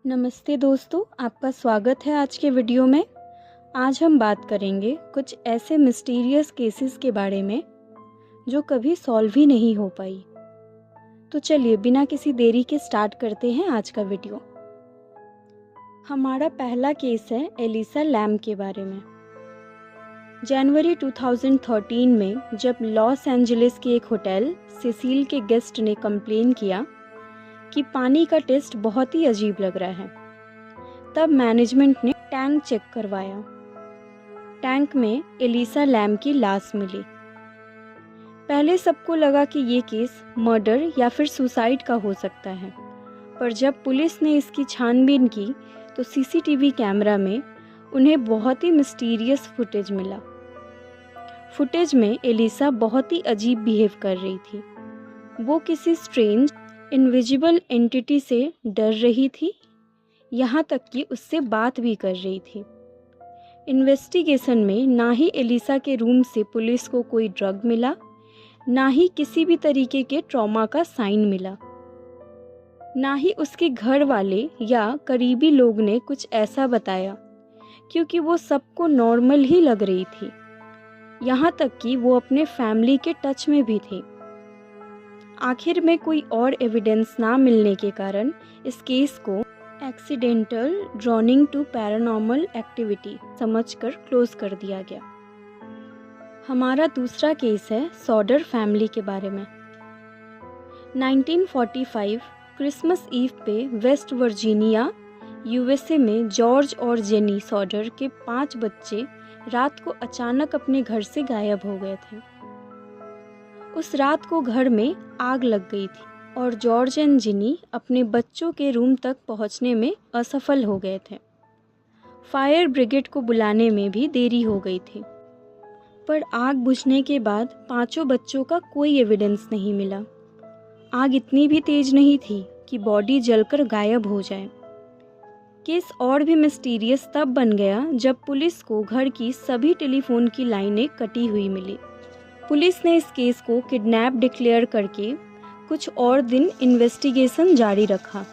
नमस्ते दोस्तों, आपका स्वागत है आज के वीडियो में। आज हम बात करेंगे कुछ ऐसे मिस्टीरियस केसेस के बारे में जो कभी सॉल्व ही नहीं हो पाई। तो चलिए बिना किसी देरी के स्टार्ट करते हैं आज का वीडियो। हमारा पहला केस है एलिसा लैम के बारे में। जनवरी 2013 में जब लॉस एंजलिस के एक होटल सेसिल के गेस्ट ने कंप्लेन किया कि पानी का टेस्ट बहुत ही अजीब लग रहा है, तब मैनेजमेंट ने टैंक चेक करवाया। टैंक में एलिसा लैम की लाश मिली। पहले सबको लगा कि ये केस मर्डर या फिर सुसाइड का हो सकता है, पर जब पुलिस ने इसकी छानबीन की तो सीसीटीवी कैमरा में उन्हें बहुत ही मिस्टीरियस फुटेज मिला। फुटेज में एलिसा बहुत ही अजीब बिहेव कर रही थी। वो किसी स्ट्रेंज इनविजिबल एंटिटी से डर रही थी, यहाँ तक कि उससे बात भी कर रही थी। इन्वेस्टिगेशन में ना ही एलिसा के रूम से पुलिस को कोई ड्रग मिला, ना ही किसी भी तरीके के ट्रॉमा का साइन मिला, ना ही उसके घर वाले या करीबी लोग ने कुछ ऐसा बताया, क्योंकि वो सबको नॉर्मल ही लग रही थी। यहाँ तक कि वो अपने फैमिली के टच में भी थी। आखिर में कोई और एविडेंस ना मिलने के कारण इस केस को accidental drowning to paranormal activity समझकर क्लोज कर दिया गया। हमारा दूसरा केस है सॉडर फैमिली के बारे में। 1945 क्रिसमस ईव पे वेस्ट वर्जीनिया यूएसए में जॉर्ज और जेनी सॉडर के 5 बच्चे रात को अचानक अपने घर से गायब हो गए थे। उस रात को घर में आग लग गई थी और जॉर्ज एंड जिनी अपने बच्चों के रूम तक पहुंचने में असफल हो गए थे। फायर ब्रिगेड को बुलाने में भी देरी हो गई थी, पर आग बुझने के बाद 5 बच्चों का कोई एविडेंस नहीं मिला। आग इतनी भी तेज नहीं थी कि बॉडी जलकर गायब हो जाए। केस और भी मिस्टीरियस तब बन गया जब पुलिस को घर की सभी टेलीफोन की लाइनें कटी हुई मिली। पुलिस ने इस केस को किडनैप डिक्लेयर करके कुछ और दिन इन्वेस्टिगेशन जारी रखा।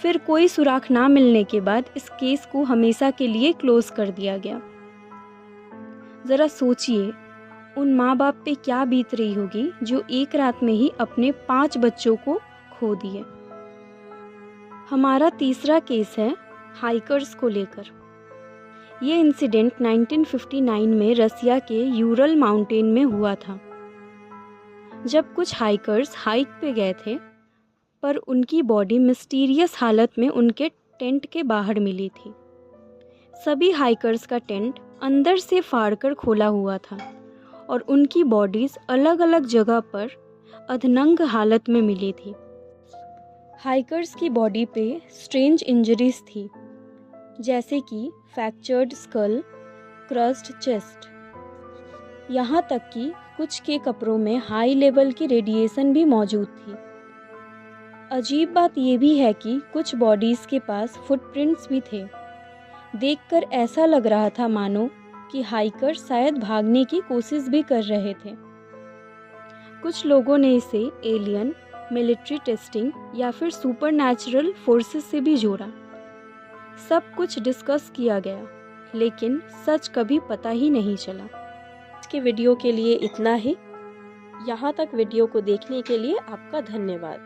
फिर कोई सुराग ना मिलने के बाद इस केस को हमेशा के लिए क्लोज कर दिया गया। जरा सोचिए उन माँ बाप पे क्या बीत रही होगी जो एक रात में ही अपने 5 बच्चों को खो दिए। हमारा तीसरा केस है हाइकर्स को लेकर। ये इंसिडेंट 1959 में रसिया के यूरल माउंटेन में हुआ था, जब कुछ हाइकर्स हाइक पे गए थे, पर उनकी बॉडी मिस्टीरियस हालत में उनके टेंट के बाहर मिली थी। सभी हाइकर्स का टेंट अंदर से फाड़कर खोला हुआ था और उनकी बॉडीज अलग अलग जगह पर अधनंग हालत में मिली थी। हाइकर्स की बॉडी पे स्ट्रेंज इंजरीज थी, जैसे कि फ्रैक्चर्ड स्कल, क्रस्ड चेस्ट, यहाँ तक कि कुछ के कपड़ों में हाई लेवल की रेडिएशन भी मौजूद थी। अजीब बात यह भी है कि कुछ बॉडीज के पास फुटप्रिंट्स भी थे। देखकर ऐसा लग रहा था मानो कि हाइकर शायद भागने की कोशिश भी कर रहे थे। कुछ लोगों ने इसे एलियन, मिलिट्री टेस्टिंग या फिर सुपरनैचुरल फोर्सेस से भी जोड़ा। सब कुछ डिस्कस किया गया, लेकिन सच कभी पता ही नहीं चला। आज के वीडियो के लिए इतना ही। यहाँ तक वीडियो को देखने के लिए आपका धन्यवाद।